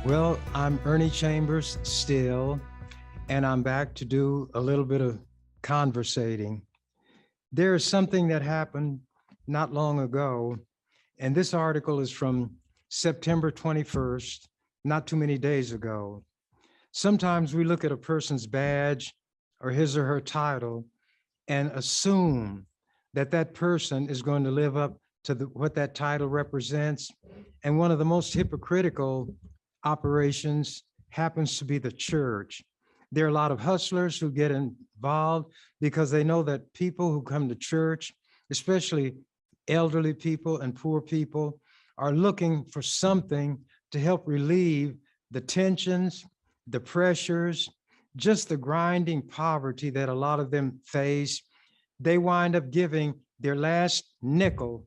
Well, I'm Ernie Chambers still, and I'm back to do a little bit of conversating. There is something that happened not long ago, and this article is from September 21st, not too many days ago. Sometimes we look at a person's badge or his or her title and assume that that person is going to live up to what that title represents. And one of the most hypocritical operations happens to be the church. There are a lot of hustlers who get involved because they know that people who come to church, especially elderly people and poor people, are looking for something to help relieve the tensions, the pressures, just the grinding poverty that a lot of them face. They wind up giving their last nickel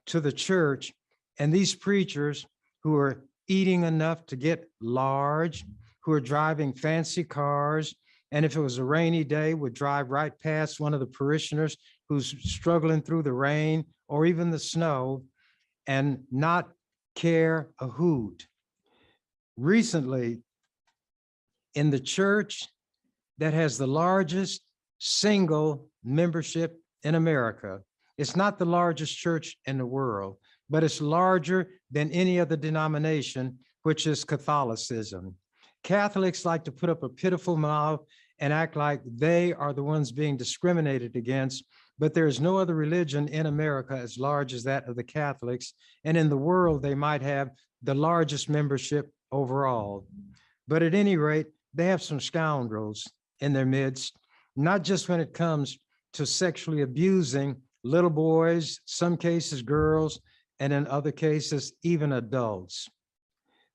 to the church, and these preachers who are eating enough to get large, who are driving fancy cars, and if it was a rainy day, would drive right past one of the parishioners who's struggling through the rain or even the snow and not care a hoot. Recently, in the church that has the largest single membership in America, it's not the largest church in the world, but it's larger than any other denomination, which is Catholicism. Catholics like to put up a pitiful mouth and act like they are the ones being discriminated against, but there is no other religion in America as large as that of the Catholics, and in the world, they might have the largest membership overall. But at any rate, they have some scoundrels in their midst, not just when it comes to sexually abusing little boys, some cases girls, and in other cases, even adults.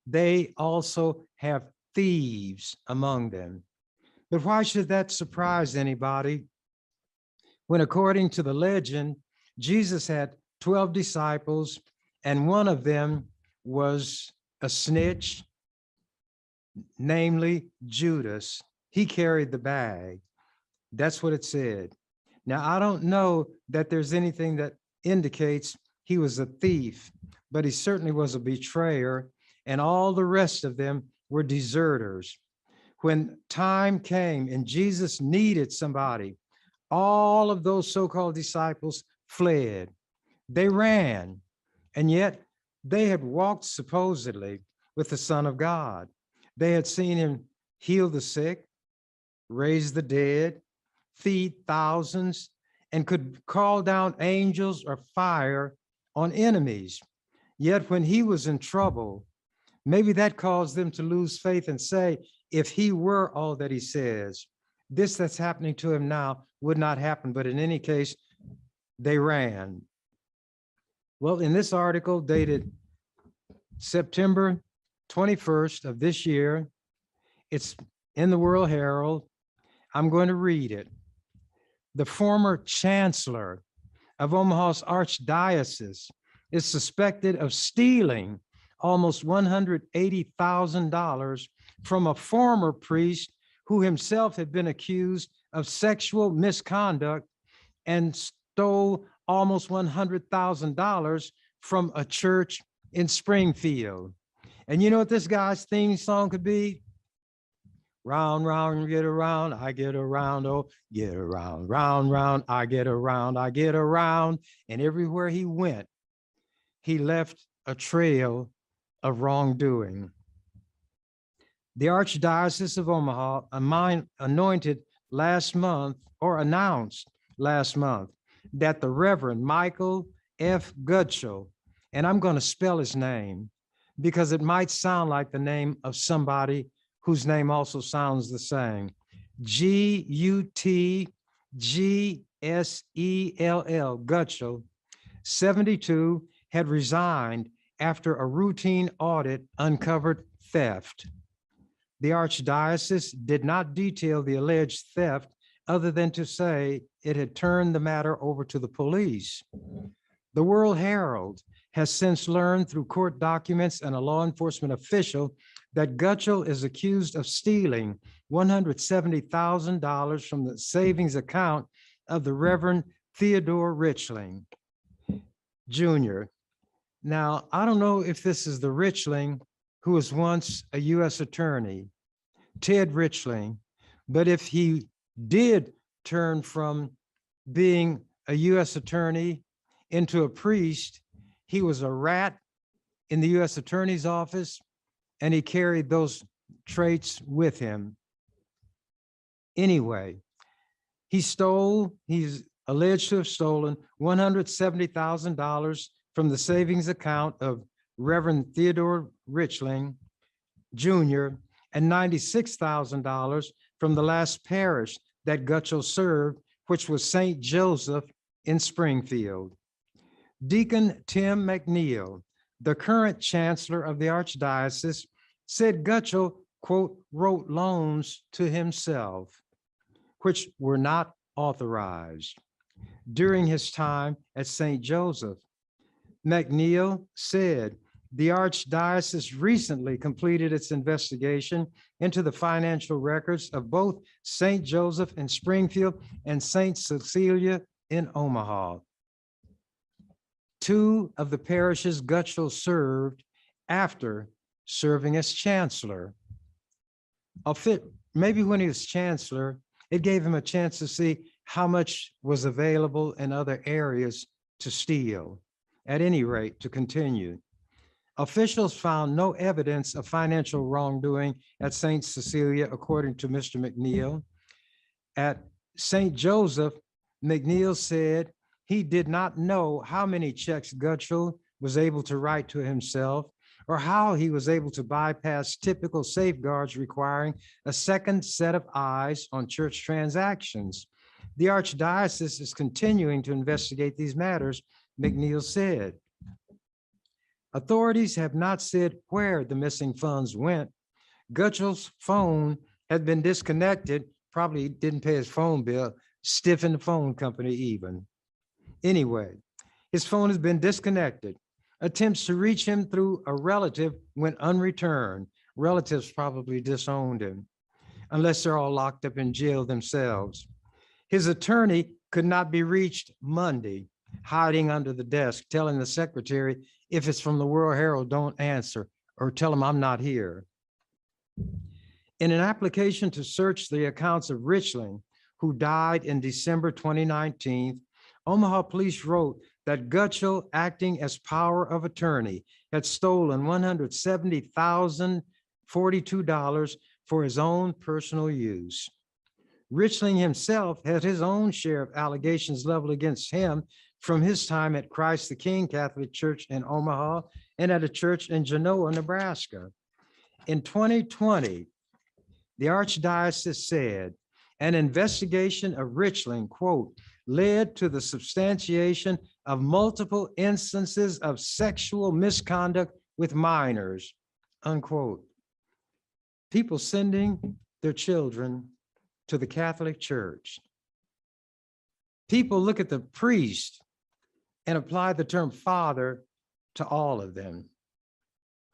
They also have thieves among them. But why should that surprise anybody when, according to the legend, Jesus had 12 disciples and one of them was a snitch, namely Judas. He carried the bag. That's what it said. Now, I don't know that there's anything that indicates he was a thief, but he certainly was a betrayer, and all the rest of them were deserters. When time came and Jesus needed somebody, all of those so-called disciples fled. They ran, and yet they had walked supposedly with the Son of God. They had seen him heal the sick, raise the dead, feed thousands, and could call down angels or fire on enemies. Yet when he was in trouble, maybe that caused them to lose faith and say, if he were all that he says, this that's happening to him now would not happen. But in any case, they ran. Well, in this article dated September 21st of this year, it's in the World Herald. I'm going to read it. The former chancellor of Omaha's archdiocese is suspected of stealing almost $180,000 from a former priest who himself had been accused of sexual misconduct and stole almost $100,000 from a church in Springfield. And you know what this guy's theme song could be? Round, round, get around, I get around, oh, get around, round, round, I get around, I get around. And everywhere he went, he left a trail of wrongdoing. The Archdiocese of Omaha announced last month that the Reverend Michael F. Gutschel, and I'm going to spell his name because it might sound like the name of somebody whose name also sounds the same. Gutgessell, Gutschel, 72, had resigned after a routine audit uncovered theft. The Archdiocese did not detail the alleged theft other than to say it had turned the matter over to the police. The World Herald has since learned through court documents and a law enforcement official that Gutschel is accused of stealing $170,000 from the savings account of the Reverend Theodore Richling Jr. Now, I don't know if this is the Richling who was once a U.S. attorney, Ted Richling. But if he did turn from being a U.S. attorney into a priest, he was a rat in the U.S. attorney's office, and he carried those traits with him. Anyway, he's alleged to have stolen $170,000 from the savings account of Reverend Theodore Richling Jr. and $96,000 from the last parish that Gutschel served, which was St. Joseph in Springfield. Deacon Tim McNeil, the current chancellor of the archdiocese, said Gutschel, quote, wrote loans to himself, which were not authorized during his time at St. Joseph. McNeil said the archdiocese recently completed its investigation into the financial records of both St. Joseph in Springfield and St. Cecilia in Omaha, two of the parishes Gutschel served after serving as chancellor. Maybe when he was chancellor, it gave him a chance to see how much was available in other areas to steal. At any rate, to continue. Officials found no evidence of financial wrongdoing at St. Cecilia, according to Mr. McNeil. At St. Joseph, McNeil said he did not know how many checks Gutschel was able to write to himself or how he was able to bypass typical safeguards requiring a second set of eyes on church transactions. The archdiocese is continuing to investigate these matters, McNeil said. Authorities have not said where the missing funds went. Gutschel's phone had been disconnected, probably didn't pay his phone bill, stiffened the phone company even. Anyway, his phone has been disconnected. Attempts to reach him through a relative went unreturned. Relatives probably disowned him, unless they're all locked up in jail themselves. His attorney could not be reached Monday, hiding under the desk, telling the secretary, if it's from the World Herald, don't answer, or tell him I'm not here. In an application to search the accounts of Richling, who died in December 2019, Omaha police wrote that Gutschel, acting as power of attorney, had stolen $170,042 for his own personal use. Richling himself had his own share of allegations leveled against him from his time at Christ the King Catholic Church in Omaha and at a church in Genoa, Nebraska. In 2020, the archdiocese said an investigation of Richling, quote, led to the substantiation of multiple instances of sexual misconduct with minors, unquote. People sending their children to the Catholic Church. People look at the priest and apply the term father to all of them.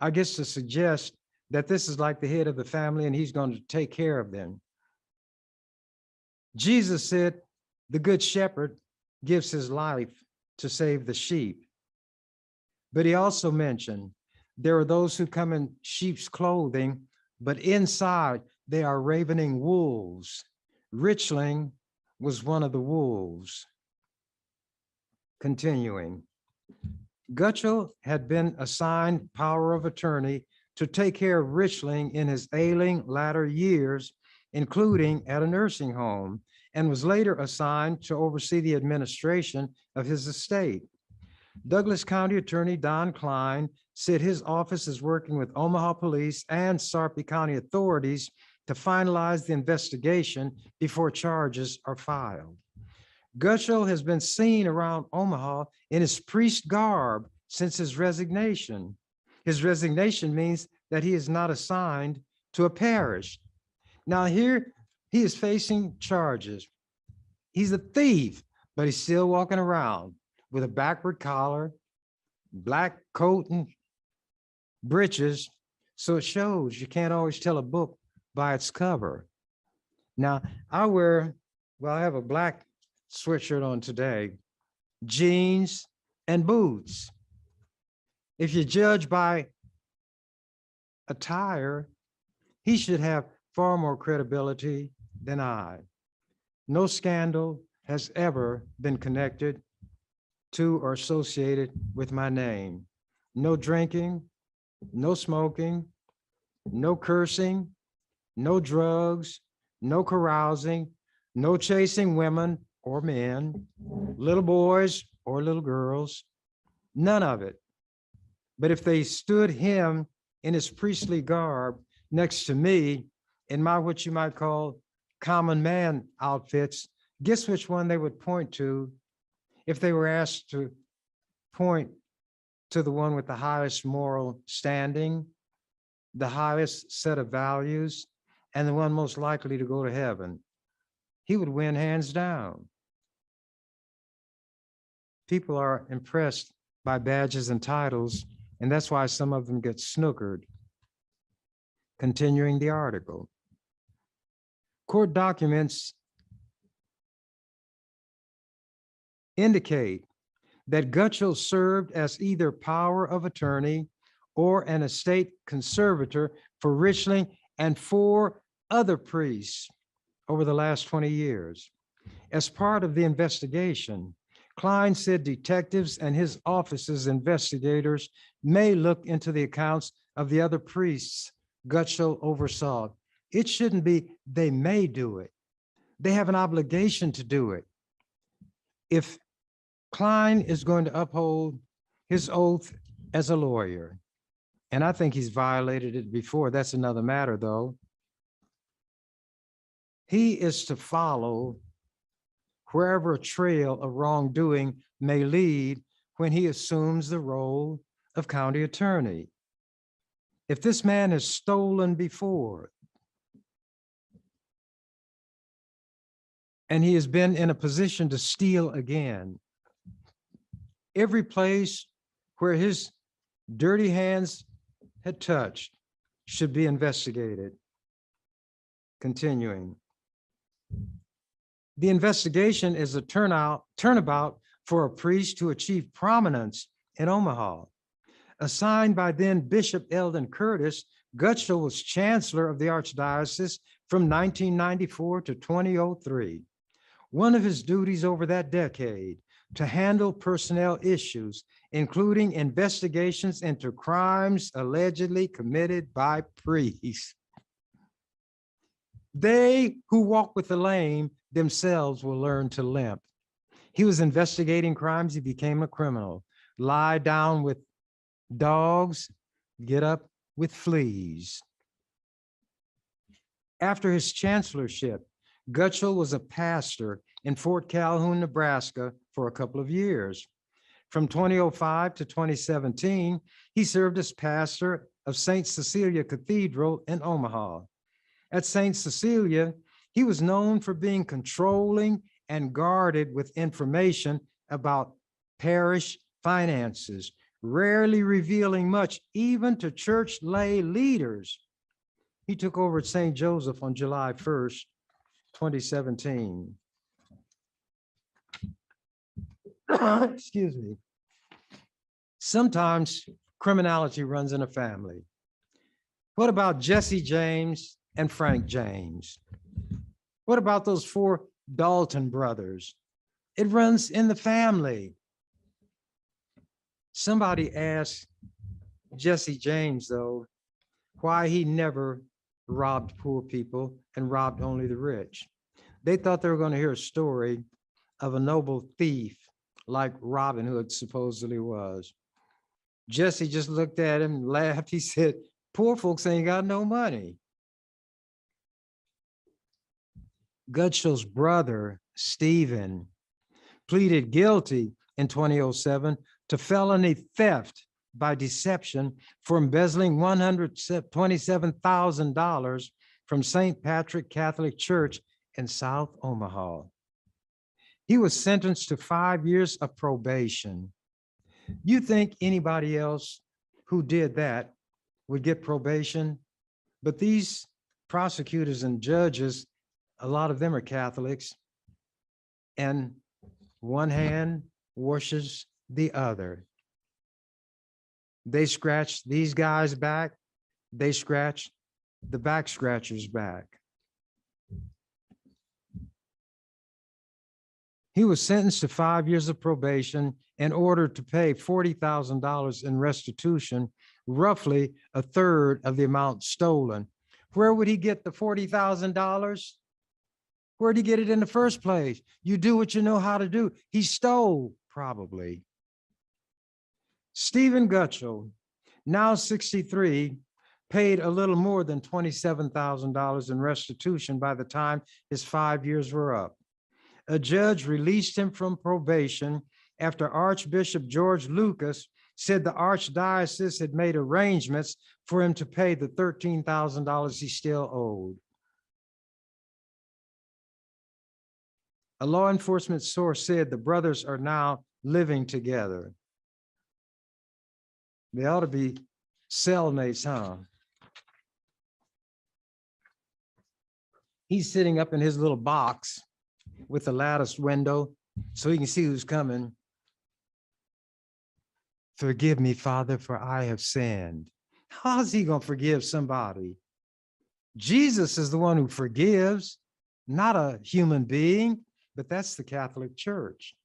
I guess to suggest that this is like the head of the family and he's going to take care of them. Jesus said, the good shepherd gives his life to save the sheep. But he also mentioned there are those who come in sheep's clothing, but inside they are ravening wolves. Richling was one of the wolves. Continuing, Gutschel had been assigned power of attorney to take care of Richling in his ailing latter years, including at a nursing home, and was later assigned to oversee the administration of his estate. Douglas County Attorney Don Klein said his office is working with Omaha Police and Sarpy County authorities to finalize the investigation before charges are filed. Gutschel has been seen around Omaha in his priest garb since his resignation. His resignation means that he is not assigned to a parish. Now here he is facing charges. He's a thief, but he's still walking around with a backward collar, black coat and breeches. So it shows you can't always tell a book by its cover. Now I have a black sweatshirt on today, jeans and boots. If you judge by attire, he should have far more credibility than I. No scandal has ever been connected to or associated with my name. No drinking, no smoking, no cursing, no drugs, no carousing, no chasing women or men, little boys or little girls, none of it. But if they stood him in his priestly garb next to me in my what you might call common man outfits, guess which one they would point to if they were asked to point to the one with the highest moral standing, the highest set of values, and the one most likely to go to heaven. He would win hands down. People are impressed by badges and titles, and that's why some of them get snookered. Continuing the article. Court documents indicate that Gutschel served as either power of attorney or an estate conservator for Richling and 4 other priests over the last 20 years. As part of the investigation, Klein said detectives and his office's investigators may look into the accounts of the other priests Gutschel oversaw. It shouldn't be they may do it. They have an obligation to do it. If Klein is going to uphold his oath as a lawyer, and I think he's violated it before, that's another matter though, he is to follow wherever a trail of wrongdoing may lead when he assumes the role of county attorney. If this man has stolen before, and he has been in a position to steal again, every place where his dirty hands had touched should be investigated. Continuing. The investigation is a turnabout for a priest to achieve prominence in Omaha. Assigned by then Bishop Eldon Curtis, Gutschel was chancellor of the archdiocese from 1994 to 2003. One of his duties over that decade to handle personnel issues, including investigations into crimes allegedly committed by priests. They who walk with the lame themselves will learn to limp. He was investigating crimes, he became a criminal. Lie down with dogs, get up with fleas. After his chancellorship, Gutschel was a pastor in Fort Calhoun, Nebraska for a couple of years. From 2005 to 2017, he served as pastor of St. Cecilia Cathedral in Omaha. At St. Cecilia, he was known for being controlling and guarded with information about parish finances, rarely revealing much even to church lay leaders. He took over at St. Joseph on July 1st, 2017. Excuse me. Sometimes criminality runs in a family. What about Jesse James and Frank James? What about those 4 Dalton brothers? It runs in the family. Somebody asked Jesse James, though, why he never robbed poor people and robbed only the rich. They thought they were going to hear a story of a noble thief like Robin Hood supposedly was. Jesse just looked at him and laughed. He said, poor folks ain't got no money. Gutschel's brother, Stephen, pleaded guilty in 2007 to felony theft by deception for embezzling $127,000 from St. Patrick Catholic Church in South Omaha. He was sentenced to 5 years of probation. You think anybody else who did that would get probation? But these prosecutors and judges, a lot of them are Catholics, and one hand washes the other. They scratched these guys back they scratch the back scratcher's back. He was sentenced to 5 years of probation and ordered to pay $40,000 in restitution, roughly a third of the amount stolen. Where would he get the $40,000? Where'd he get it in the first place? You do what you know how to do. He stole, probably. Stephen Gutschall, now 63, paid a little more than $27,000 in restitution by the time his 5 years were up. A judge released him from probation after Archbishop George Lucas said the archdiocese had made arrangements for him to pay the $13,000 he still owed. A law enforcement source said the brothers are now living together. They ought to be cellmates, huh? He's sitting up in his little box with a lattice window so he can see who's coming. Forgive me, Father, for I have sinned. How's he going to forgive somebody? Jesus is the one who forgives, not a human being, but that's the Catholic Church.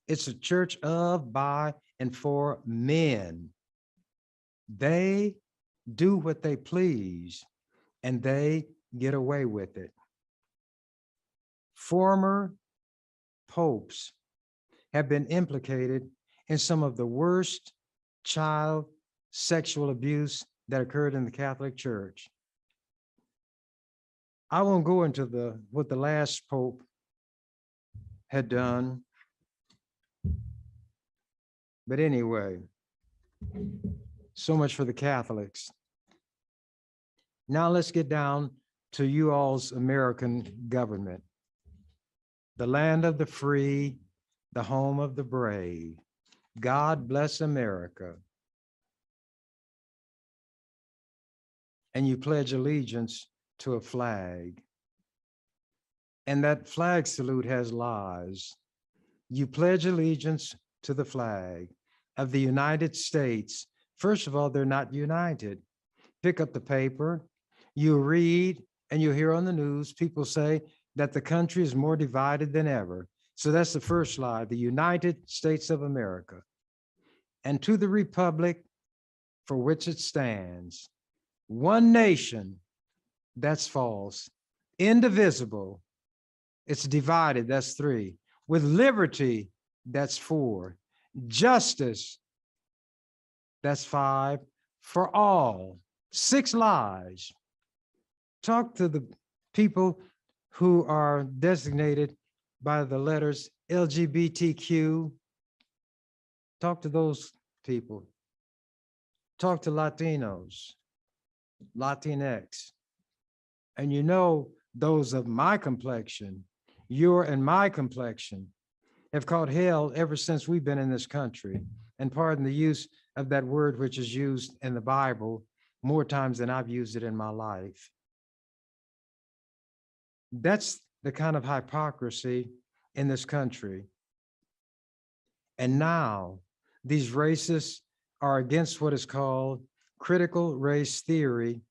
It's a church of, by, and for men. They do what they please, and they get away with it. Former popes have been implicated in some of the worst child sexual abuse that occurred in the Catholic Church. I won't go into what the last pope had done, but anyway, so much for the Catholics. Now let's get down to you all's American government. The land of the free, the home of the brave. God bless America. And you pledge allegiance to a flag. And that flag salute has lies. You pledge allegiance to the flag of the United States. First of all, they're not united. Pick up the paper, you read, and you hear on the news people say that the country is more divided than ever. So that's the first lie, the United States of America. And to the republic for which it stands, one nation, that's false, indivisible, it's divided, that's 3, with liberty, that's 4, justice, that's 5, for all, 6 lies. Talk to the people who are designated by the letters LGBTQ. Talk to those people. Talk to Latinos, Latinx. And you know, those of my complexion, your and my complexion, have caught hell ever since we've been in this country. And pardon the use of that word, which is used in the Bible more times than I've used it in my life. That's the kind of hypocrisy in this country. And now these racists are against what is called critical race theory,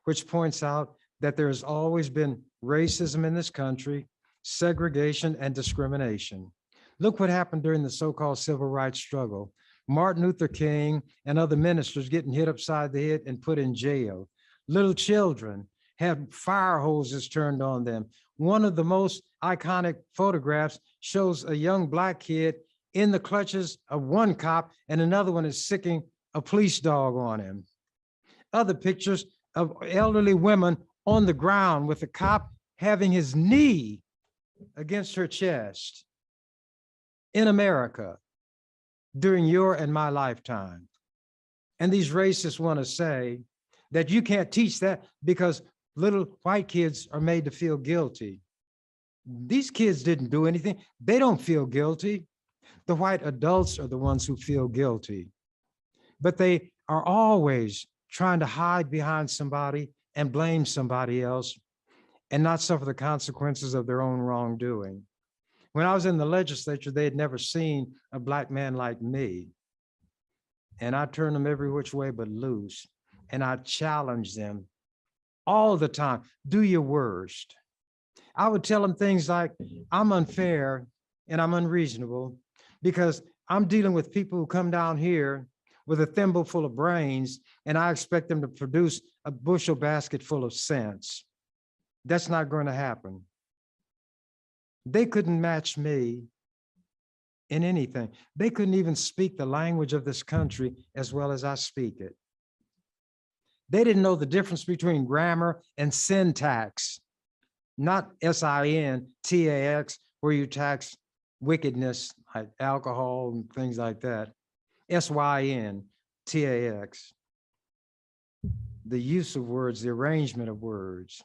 which points out that there has always been racism in this country, segregation and discrimination. Look what happened during the so-called civil rights struggle. Martin Luther King and other ministers getting hit upside the head and put in jail. Little children had fire hoses turned on them. One of the most iconic photographs shows a young Black kid in the clutches of one cop and another one is sicking a police dog on him. Other pictures of elderly women on the ground with the cop having his knee against her chest in America during your and my lifetime. And these racists want to say that you can't teach that because little white kids are made to feel guilty. These kids didn't do anything. They don't feel guilty. The white adults are the ones who feel guilty. But they are always trying to hide behind somebody and blame somebody else and not suffer the consequences of their own wrongdoing. When I was in the legislature, they had never seen a Black man like me. And I turned them every which way but loose. and I challenge them all the time. Do your worst. I would tell them things like, I'm unfair and I'm unreasonable because I'm dealing with people who come down here with a thimble full of brains, and I expect them to produce a bushel basket full of sense. That's not going to happen. They couldn't match me in anything. They couldn't even speak the language of this country as well as I speak it. They didn't know the difference between grammar and syntax, not SINTAX, where you tax wickedness like alcohol and things like that. SYNTAX. The use of words, the arrangement of words.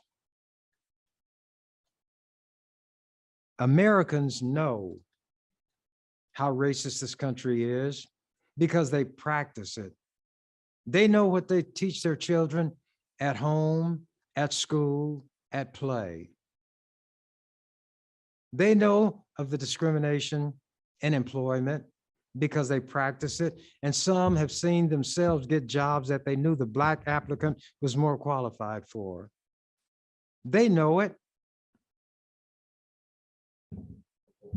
Americans know how racist this country is because they practice it. They know what they teach their children at home, at school, at play. They know of the discrimination in employment because they practice it. And some have seen themselves get jobs that they knew the Black applicant was more qualified for. They know it.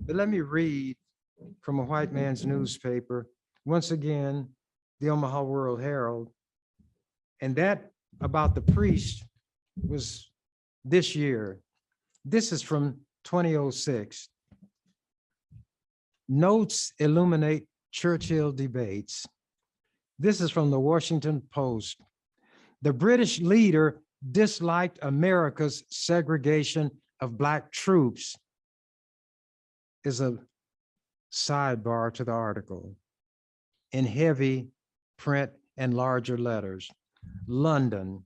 But let me read from a white man's newspaper, once again, the Omaha World Herald. And that about the priest was this year. This is from 2006. Notes illuminate Churchill debates. This is from the Washington Post. The British leader disliked America's segregation of Black troops, is a sidebar to the article in heavy print and larger letters. London.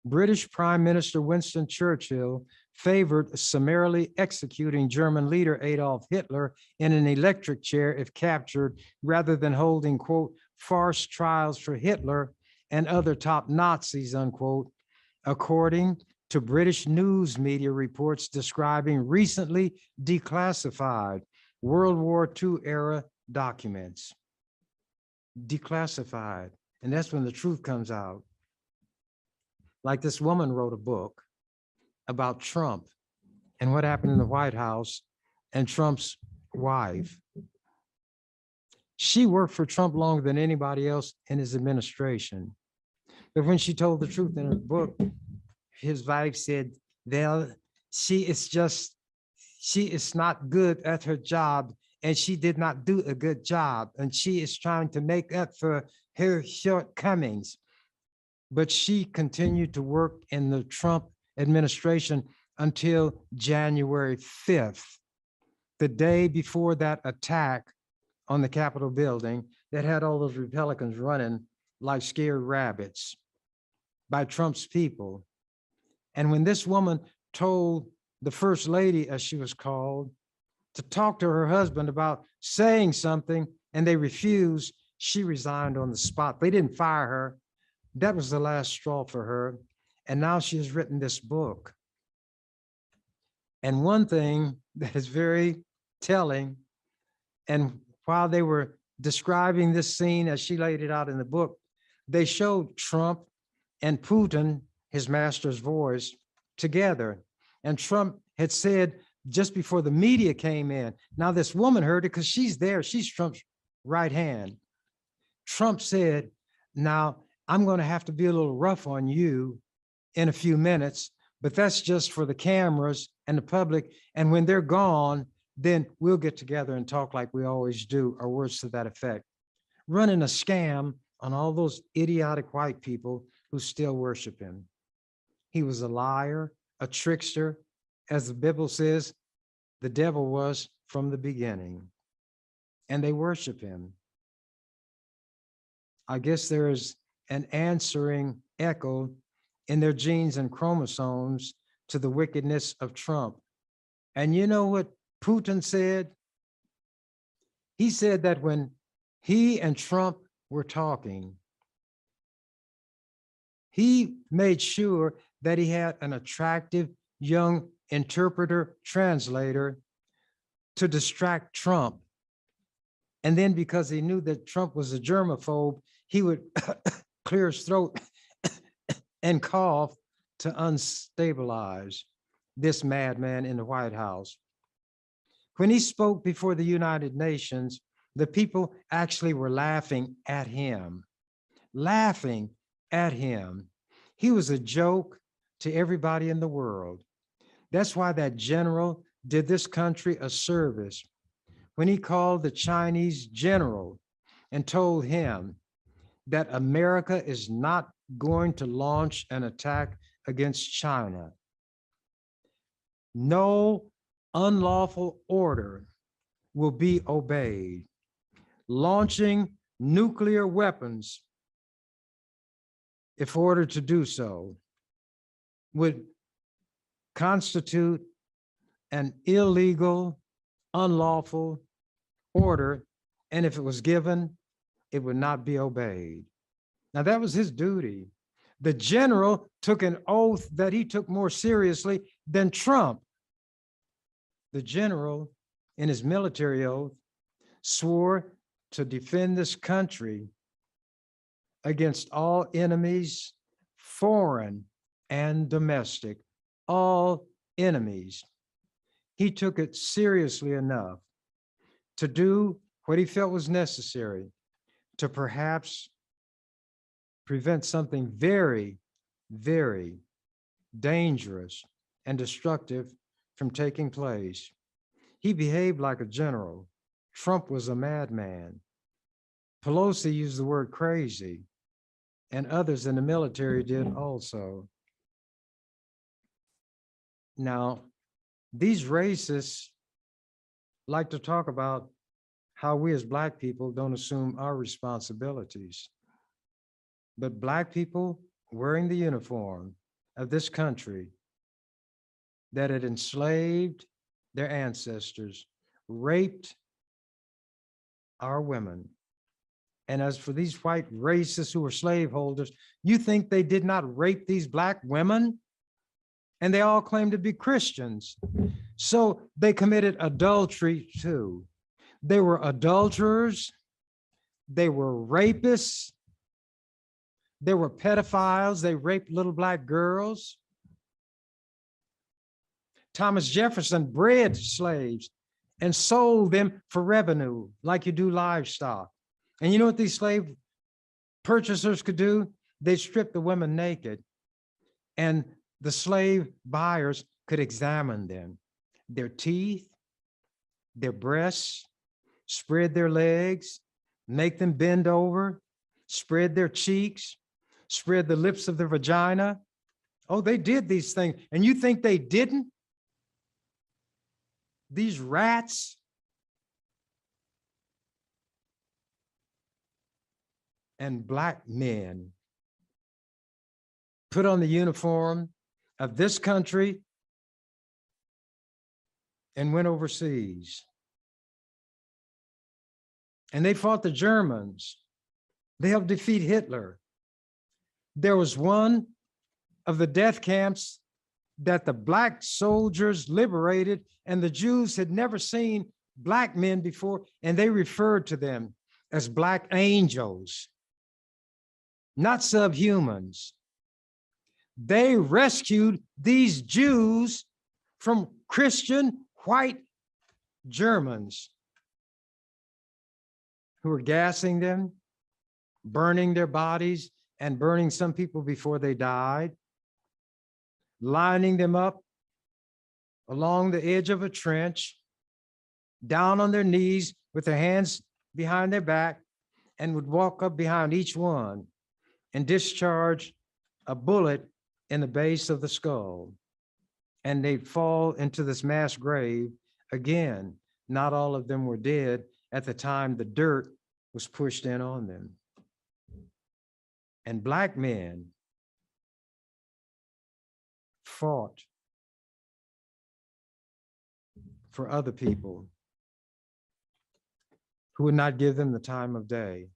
British Prime Minister Winston Churchill favored summarily executing German leader Adolf Hitler in an electric chair if captured, rather than holding, quote, farce trials for Hitler and other top Nazis, unquote, according to British news media reports describing recently declassified World War II era documents. Declassified. And that's when the truth comes out. Like this woman wrote a book about Trump and what happened in the White House and Trump's wife. She worked for Trump longer than anybody else in his administration. But when she told the truth in her book, his wife said, well, she is not good at her job, and she did not do a good job, and she is trying to make up for her shortcomings. But she continued to work in the Trump administration until January 5th, the day before that attack on the Capitol building that had all those Republicans running like scared rabbits by Trump's people. And when this woman told the First Lady, as she was called, to talk to her husband about saying something, and they refused, she resigned on the spot. They didn't fire her. That was the last straw for her. And now she has written this book. And one thing that is very telling, and while they were describing this scene as she laid it out in the book, they showed Trump and Putin, his master's voice, together. And Trump had said just before the media came in, now this woman heard it because she's there, she's Trump's right hand. Trump said, now I'm going to have to be a little rough on you in a few minutes, but that's just for the cameras and the public. And when they're gone, then we'll get together and talk like we always do, or words to that effect. Running a scam on all those idiotic white people who still worship him. He was a liar, a trickster. As the Bible says, the devil was from the beginning, and they worship him. I guess there is an answering echo in their genes and chromosomes to the wickedness of Trump. And you know what Putin said? He said that when he and Trump were talking, he made sure that he had an attractive young interpreter translator to distract Trump. And then because he knew that Trump was a germaphobe, he would clear his throat and cough to unstabilize this madman in the White House. When he spoke before the United Nations, the people actually were laughing at him, laughing at him. He was a joke to everybody in the world. That's why that general did this country a service when he called the Chinese general and told him that America is not going to launch an attack against China. No unlawful order will be obeyed. Launching nuclear weapons, if ordered to do so, would constitute an illegal, unlawful order, and if it was given, it would not be obeyed. Now, that was his duty. The general took an oath that he took more seriously than Trump. The general, in his military oath, swore to defend this country against all enemies, foreign and domestic, all enemies. He took it seriously enough to do what he felt was necessary to perhaps prevent something very, very dangerous and destructive from taking place. He behaved like a general. Trump was a madman. Pelosi used the word crazy, and others in the military did also. Now, these racists like to talk about how we as Black people don't assume our responsibilities. But Black people wearing the uniform of this country that had enslaved their ancestors, raped our women. And as for these white racists who were slaveholders, you think they did not rape these Black women? And they all claim to be Christians. So they committed adultery too. They were adulterers. They were rapists. They were pedophiles. They raped little Black girls. Thomas Jefferson bred slaves and sold them for revenue, like you do livestock. And you know what these slave purchasers could do? They stripped the women naked, and the slave buyers could examine them, their teeth, their breasts, spread their legs, make them bend over, spread their cheeks, spread the lips of their vagina. Oh, they did these things. And you think they didn't? These rats. And Black men put on the uniform of this country and went overseas. And they fought the Germans. They helped defeat Hitler. There was one of the death camps that the Black soldiers liberated, and the Jews had never seen Black men before, and they referred to them as Black angels, not subhumans. They rescued these Jews from Christian white Germans who were gassing them, burning their bodies, and burning some people before they died, lining them up along the edge of a trench, down on their knees with their hands behind their back, and would walk up behind each one and discharge a bullet in the base of the skull. And they'd fall into this mass grave. Again, not all of them were dead at the time the dirt was pushed in on them. And Black men fought for other people who would not give them the time of day.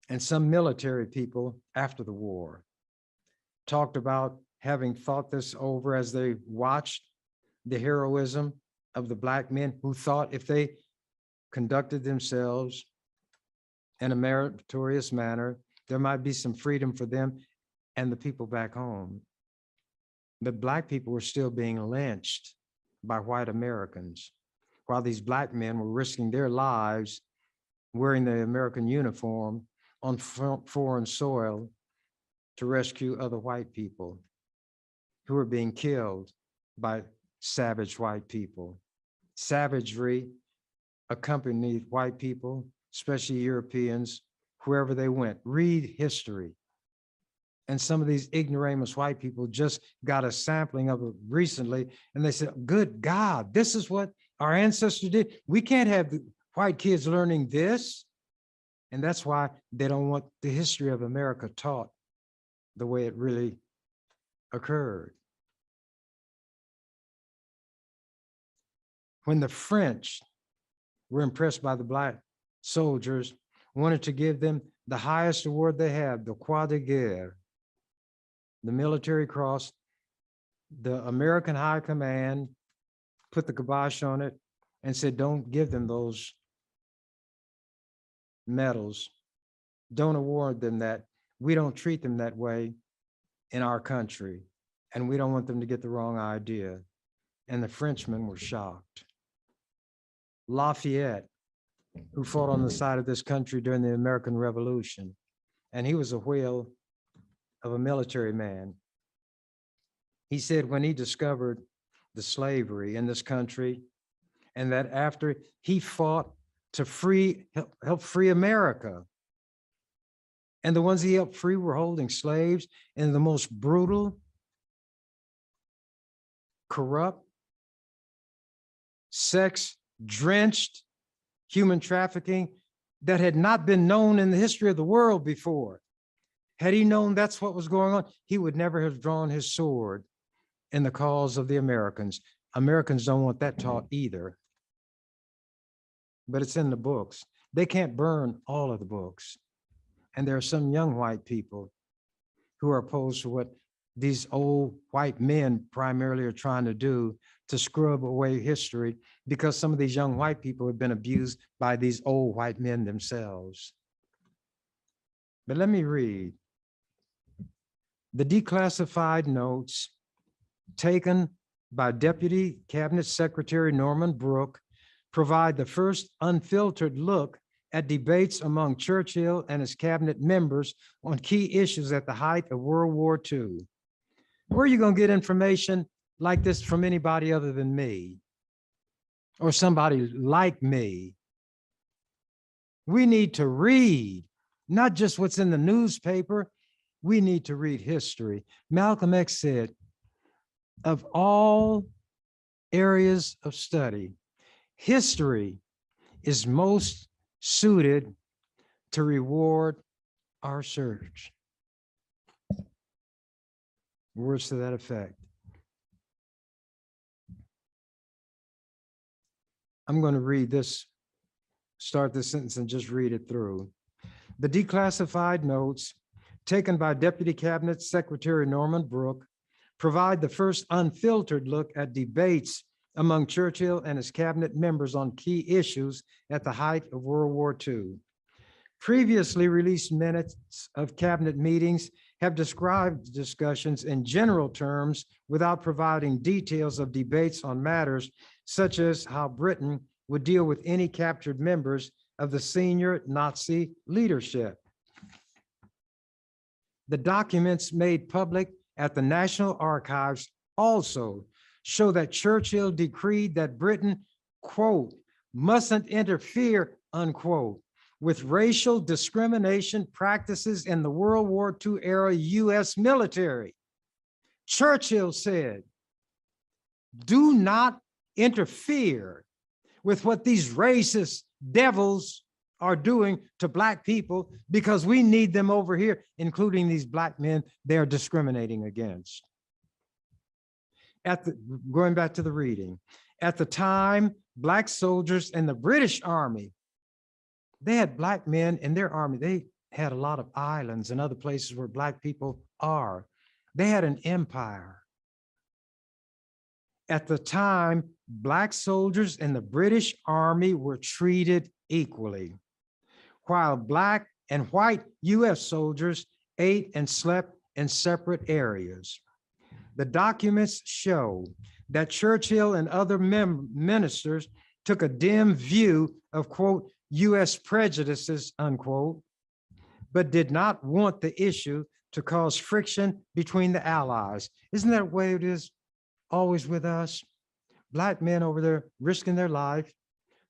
And some military people after the war talked about having thought this over as they watched the heroism of the Black men who thought if they conducted themselves in a meritorious manner, there might be some freedom for them and the people back home. But Black people were still being lynched by white Americans, while these Black men were risking their lives wearing the American uniform on foreign soil to rescue other white people who were being killed by savage white people. Savagery accompanied white people, especially Europeans, wherever they went. Read history. And some of these ignoramus white people just got a sampling of it recently, and they said, good God, this is what our ancestors did. We can't have the white kids learning this. And that's why they don't want the history of America taught the way it really occurred. When the French were impressed by the Black soldiers, wanted to give them the highest award they had, the Croix de Guerre, the military cross, the American High Command put the kibosh on it and said, don't give them those medals. Don't award them that. We don't treat them that way in our country, and we don't want them to get the wrong idea. And the Frenchmen were shocked. Lafayette, who fought on the side of this country during the American Revolution, and he was a whale of a military man. He said when he discovered the slavery in this country, and that after he fought to help free America, and the ones he helped free were holding slaves in the most brutal, corrupt, sex-drenched human trafficking that had not been known in the history of the world before. Had he known that's what was going on, he would never have drawn his sword in the cause of the Americans. Americans don't want that taught either. But it's in the books. They can't burn all of the books. And there are some young white people who are opposed to what these old white men primarily are trying to do to scrub away history, because some of these young white people have been abused by these old white men themselves. But let me read. The declassified notes taken by Deputy Cabinet Secretary Norman Brooke provide the first unfiltered look at debates among Churchill and his cabinet members on key issues at the height of World War II. Where are you going to get information like this from anybody other than me or somebody like me? We need to read, not just what's in the newspaper. We need to read history. Malcolm X said, of all areas of study, history is most suited to reward our search. Words to that effect. I'm going to read this, start this sentence and just read it through. The declassified notes taken by Deputy Cabinet Secretary Norman Brooke provide the first unfiltered look at debates among Churchill and his cabinet members on key issues at the height of World War II. Previously released minutes of cabinet meetings have described discussions in general terms without providing details of debates on matters such as how Britain would deal with any captured members of the senior Nazi leadership. The documents made public at the National Archives also show that Churchill decreed that Britain, quote, mustn't interfere, unquote, with racial discrimination practices in the World War II era US military. Churchill said, do not interfere with what these racist devils are doing to Black people, because we need them over here, including these Black men they are discriminating against. Going back to the reading, at the time, Black soldiers in the British Army, they had Black men in their army. They had a lot of islands and other places where Black people are. They had an empire. At the time, Black soldiers in the British Army were treated equally. while Black and white US soldiers ate and slept in separate areas. The documents show that Churchill and other ministers took a dim view of, quote, US prejudices, unquote, but did not want the issue to cause friction between the allies. Isn't that the way it is always with us? Black men over there risking their life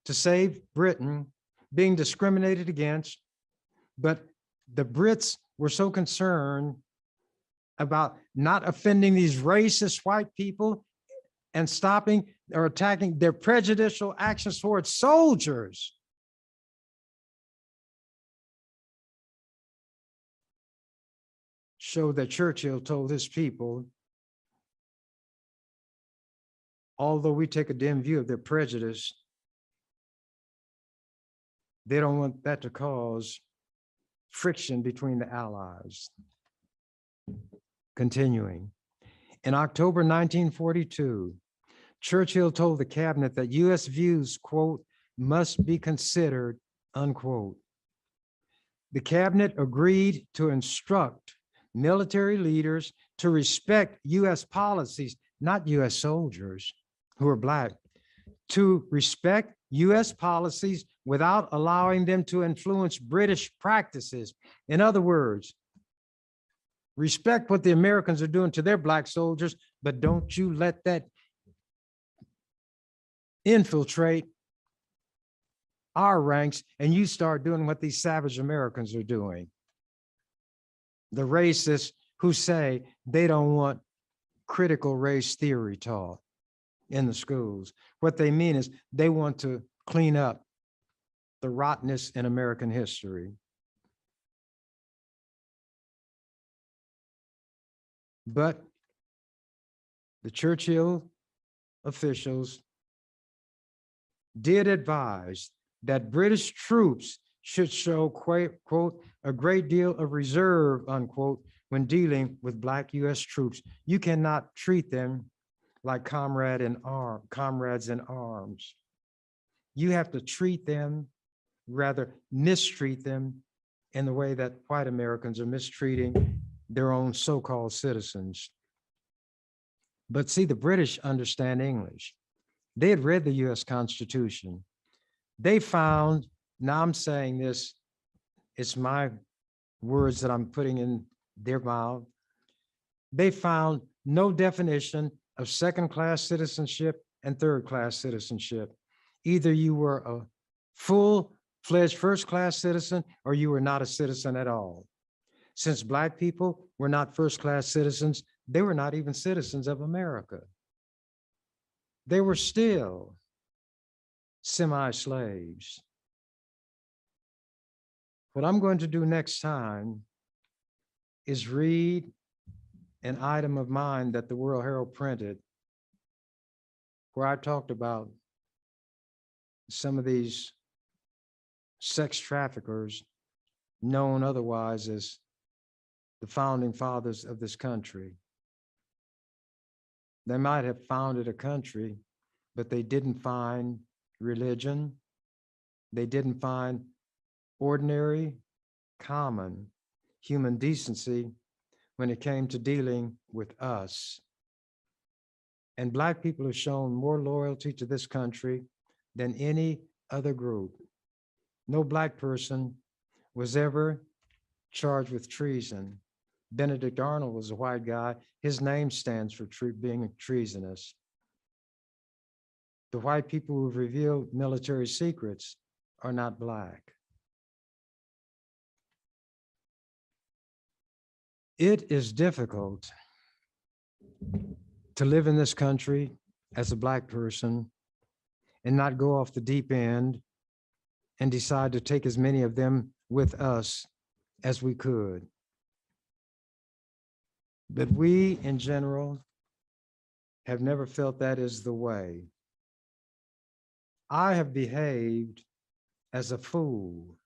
to save Britain, being discriminated against, but the Brits were so concerned about not offending these racist white people and stopping or attacking their prejudicial actions towards soldiers. Showed that Churchill told his people, although we take a dim view of their prejudice, they don't want that to cause friction between the allies. Continuing, in October 1942, Churchill told the cabinet that US views, quote, must be considered, unquote. The cabinet agreed to instruct military leaders to respect US policies, not US soldiers who are Black, to respect US policies without allowing them to influence British practices. In other words, respect what the Americans are doing to their Black soldiers, but don't you let that infiltrate our ranks and you start doing what these savage Americans are doing. The racists who say they don't want critical race theory taught in the schools. What they mean is they want to clean up the rottenness in American history. But the Churchill officials did advise that British troops should show, quote, a great deal of reserve, unquote, when dealing with Black US troops. You cannot treat them like comrades in arms. You have to treat them, rather mistreat them in the way that white Americans are mistreating their own so-called citizens. But see, the British understand English. They had read the US Constitution. They found, now I'm saying this, it's my words that I'm putting in their mouth. They found no definition of second-class citizenship and third-class citizenship. Either you were a full-fledged first-class citizen or you were not a citizen at all. Since Black people were not first-class citizens, they were not even citizens of America. They were still semi-slaves. What I'm going to do next time is read an item of mine that the World Herald printed, where I talked about some of these sex traffickers, known otherwise as the founding fathers of this country. They might have founded a country, but they didn't find religion. They didn't find ordinary, common human decency when it came to dealing with us. And Black people have shown more loyalty to this country than any other group. No Black person was ever charged with treason. Benedict Arnold was a white guy. His name stands for being treasonous. The white people who've revealed military secrets are not Black. It is difficult to live in this country as a Black person and not go off the deep end and decide to take as many of them with us as we could. But we, in general, have never felt that is the way. I have behaved as a fool.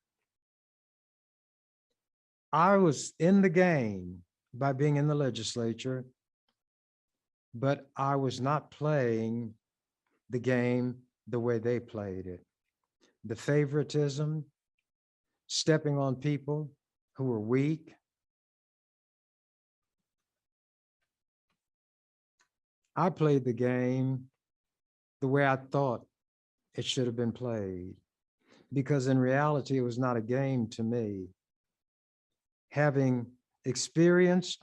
I was in the game by being in the legislature, but I was not playing the game the way they played it. The favoritism, stepping on people who were weak. I played the game the way I thought it should have been played, because in reality, it was not a game to me. Having experienced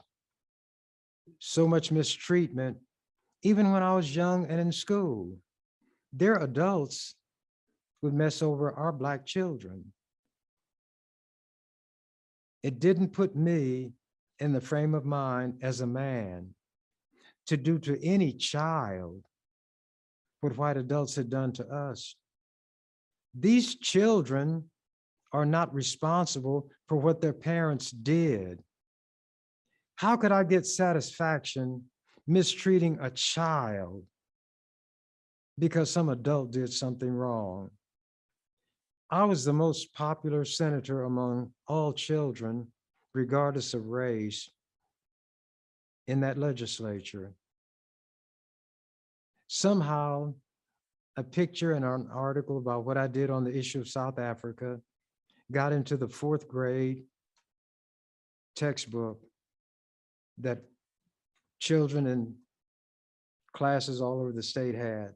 so much mistreatment, even when I was young and in school, their adults would mess over our Black children. It didn't put me in the frame of mind as a man to do to any child what white adults had done to us. These children are not responsible for what their parents did. How could I get satisfaction mistreating a child because some adult did something wrong? I was the most popular senator among all children, regardless of race, in that legislature. Somehow, a picture and an article about what I did on the issue of South Africa got into the 4th grade textbook that children in classes all over the state had.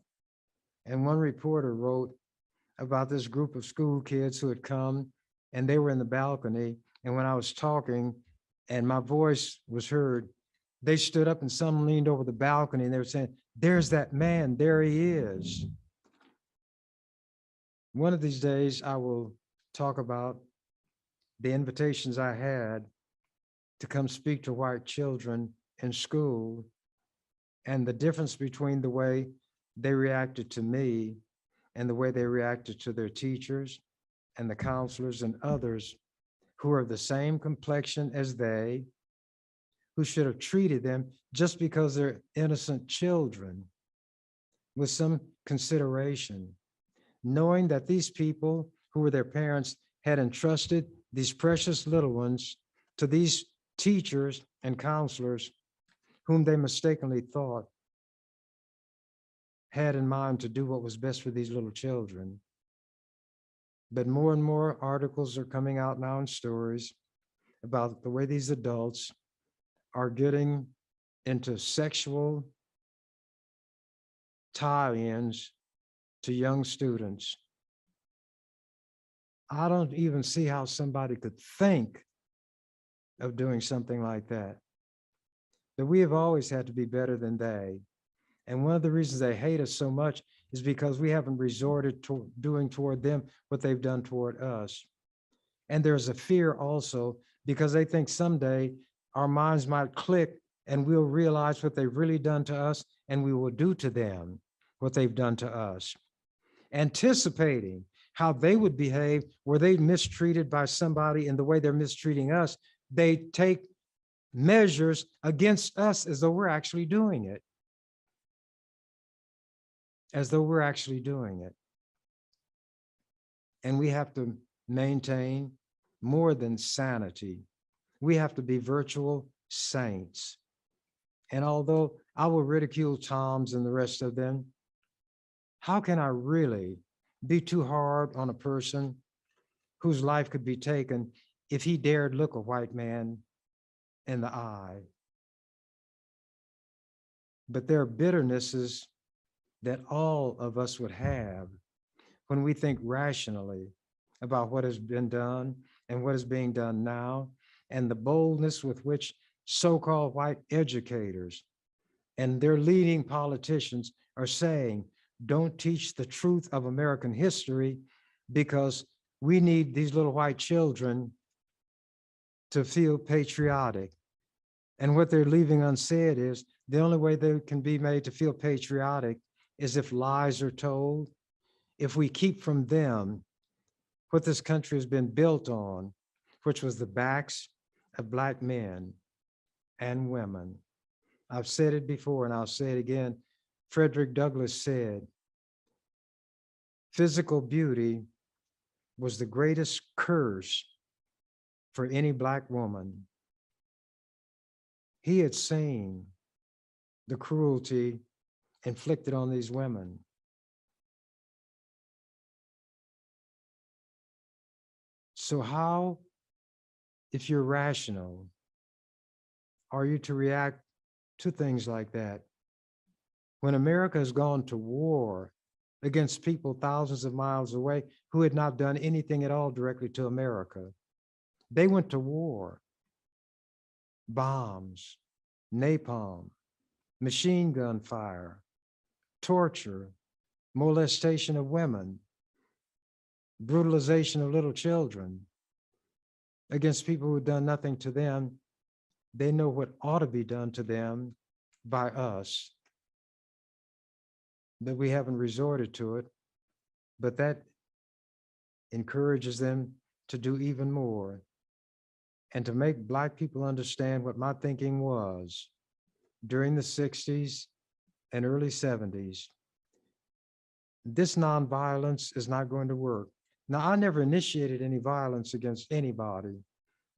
And one reporter wrote about this group of school kids who had come, and they were in the balcony. And when I was talking and my voice was heard, they stood up and some leaned over the balcony and they were saying, "There's that man, there he is." One of these days, I will talk about the invitations I had to come speak to white children in school and the difference between the way they reacted to me and the way they reacted to their teachers and the counselors and others who are the same complexion as they, who should have treated them just because they're innocent children with some consideration, knowing that these people who were their parents had entrusted these precious little ones to these teachers and counselors whom they mistakenly thought had in mind to do what was best for these little children. But more and more articles are coming out now in stories about the way these adults are getting into sexual tie-ins to young students. I don't even see how somebody could think of doing something like that. But we have always had to be better than they. And one of the reasons they hate us so much is because we haven't resorted to doing toward them what they've done toward us. And there's a fear also because they think someday our minds might click and we'll realize what they've really done to us and we will do to them what they've done to us. Anticipating how they would behave were they mistreated by somebody in the way they're mistreating us, they take measures against us as though we're actually doing it. As though we're actually doing it. And we have to maintain more than sanity. We have to be virtual saints. And although I will ridicule Toms and the rest of them, how can I really be too hard on a person whose life could be taken if he dared look a white man in the eye? But there are bitternesses that all of us would have when we think rationally about what has been done and what is being done now, and the boldness with which so-called white educators and their leading politicians are saying, don't teach the truth of American history because we need these little white children to feel patriotic. And what they're leaving unsaid is the only way they can be made to feel patriotic is if lies are told, if we keep from them what this country has been built on, which was the backs of Black men and women. I've said it before and I'll say it again. Frederick Douglass said, physical beauty was the greatest curse for any Black woman. He had seen the cruelty inflicted on these women. So how, if you're rational, are you to react to things like that? When America has gone to war against people thousands of miles away who had not done anything at all directly to America. They went to war. Bombs, napalm, machine gun fire, torture, molestation of women, brutalization of little children against people who had done nothing to them. They know what ought to be done to them by us, that we haven't resorted to it, but that encourages them to do even more and to make Black people understand what my thinking was during the 60s and early 70s. This nonviolence is not going to work. Now, I never initiated any violence against anybody,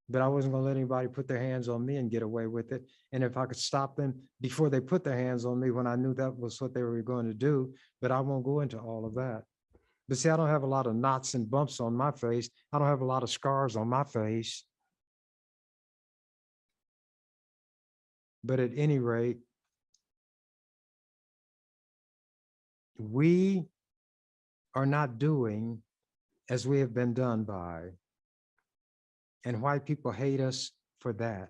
but I wasn't going to let anybody put their hands on me and get away with it. And if I could stop them before they put their hands on me when I knew that was what they were going to do, but I won't go into all of that. But see, I don't have a lot of knots and bumps on my face. I don't have a lot of scars on my face. But at any rate, we are not doing as we have been done by. And white people hate us for that.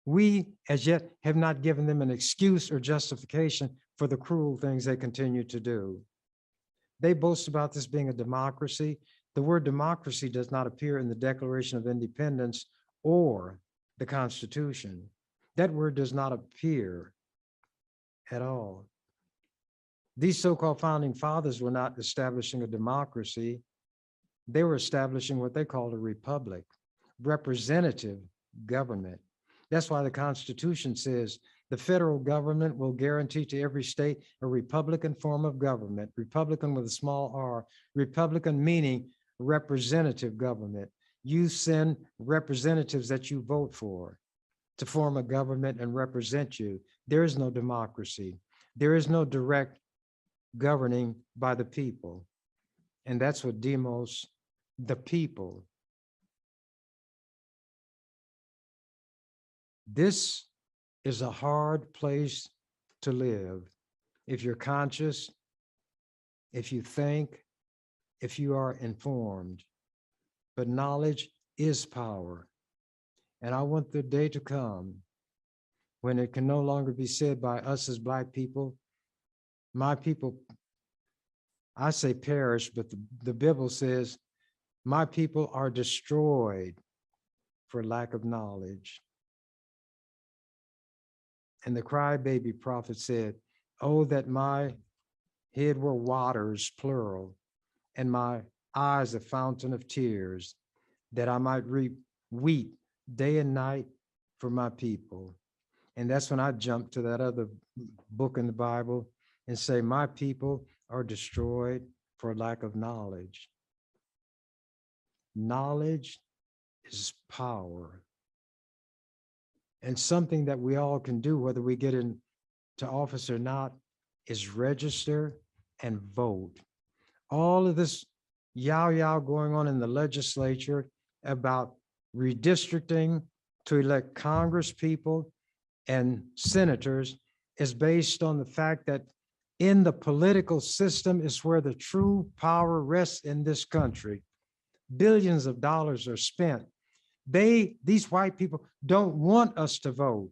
We, as yet, have not given them an excuse or justification for the cruel things they continue to do. They boast about this being a democracy. The word democracy does not appear in the Declaration of Independence or the Constitution. That word does not appear at all. These so-called founding fathers were not establishing a democracy. They were establishing what they called a republic, representative government. That's why the Constitution says the federal government will guarantee to every state a Republican form of government, Republican with a small r, Republican meaning representative government. You send representatives that you vote for to form a government and represent you. There is no democracy. There is no direct governing by the people. And that's what demos, the people. This is a hard place to live if you're conscious, if you think, if you are informed. But knowledge is power. And I want the day to come when it can no longer be said by us as Black people, my people, I say perish, but the Bible says, my people are destroyed for lack of knowledge. And the crybaby prophet said, oh, that my head were waters, plural, and my eyes a fountain of tears, that I might weep day and night for my people. And that's when I jump to that other book in the Bible and say, my people are destroyed for lack of knowledge. Knowledge is power. And something that we all can do, whether we get into office or not, is register and vote. All of this yow going on in the legislature about redistricting to elect Congress people and senators is based on the fact that in the political system is where the true power rests in this country. Billions of dollars are spent. These white people don't want us to vote,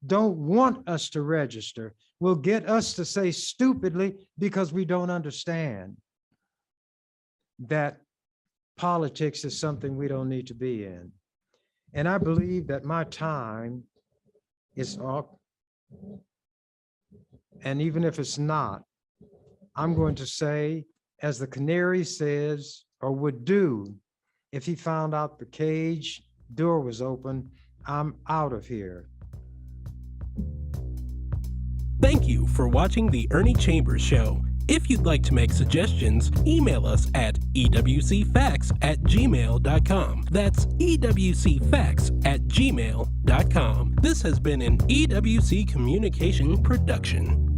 don't want us to register, will get us to say stupidly because we don't understand that politics is something we don't need to be in. And I believe that my time is up. And even if it's not, I'm going to say, as the canary says, or would do, if he found out the cage door was open, I'm out of here. Thank you for watching The Ernie Chambers Show. If you'd like to make suggestions, email us at ewcfacts@gmail.com. That's ewcfacts@gmail.com. This has been an EWC Communication production.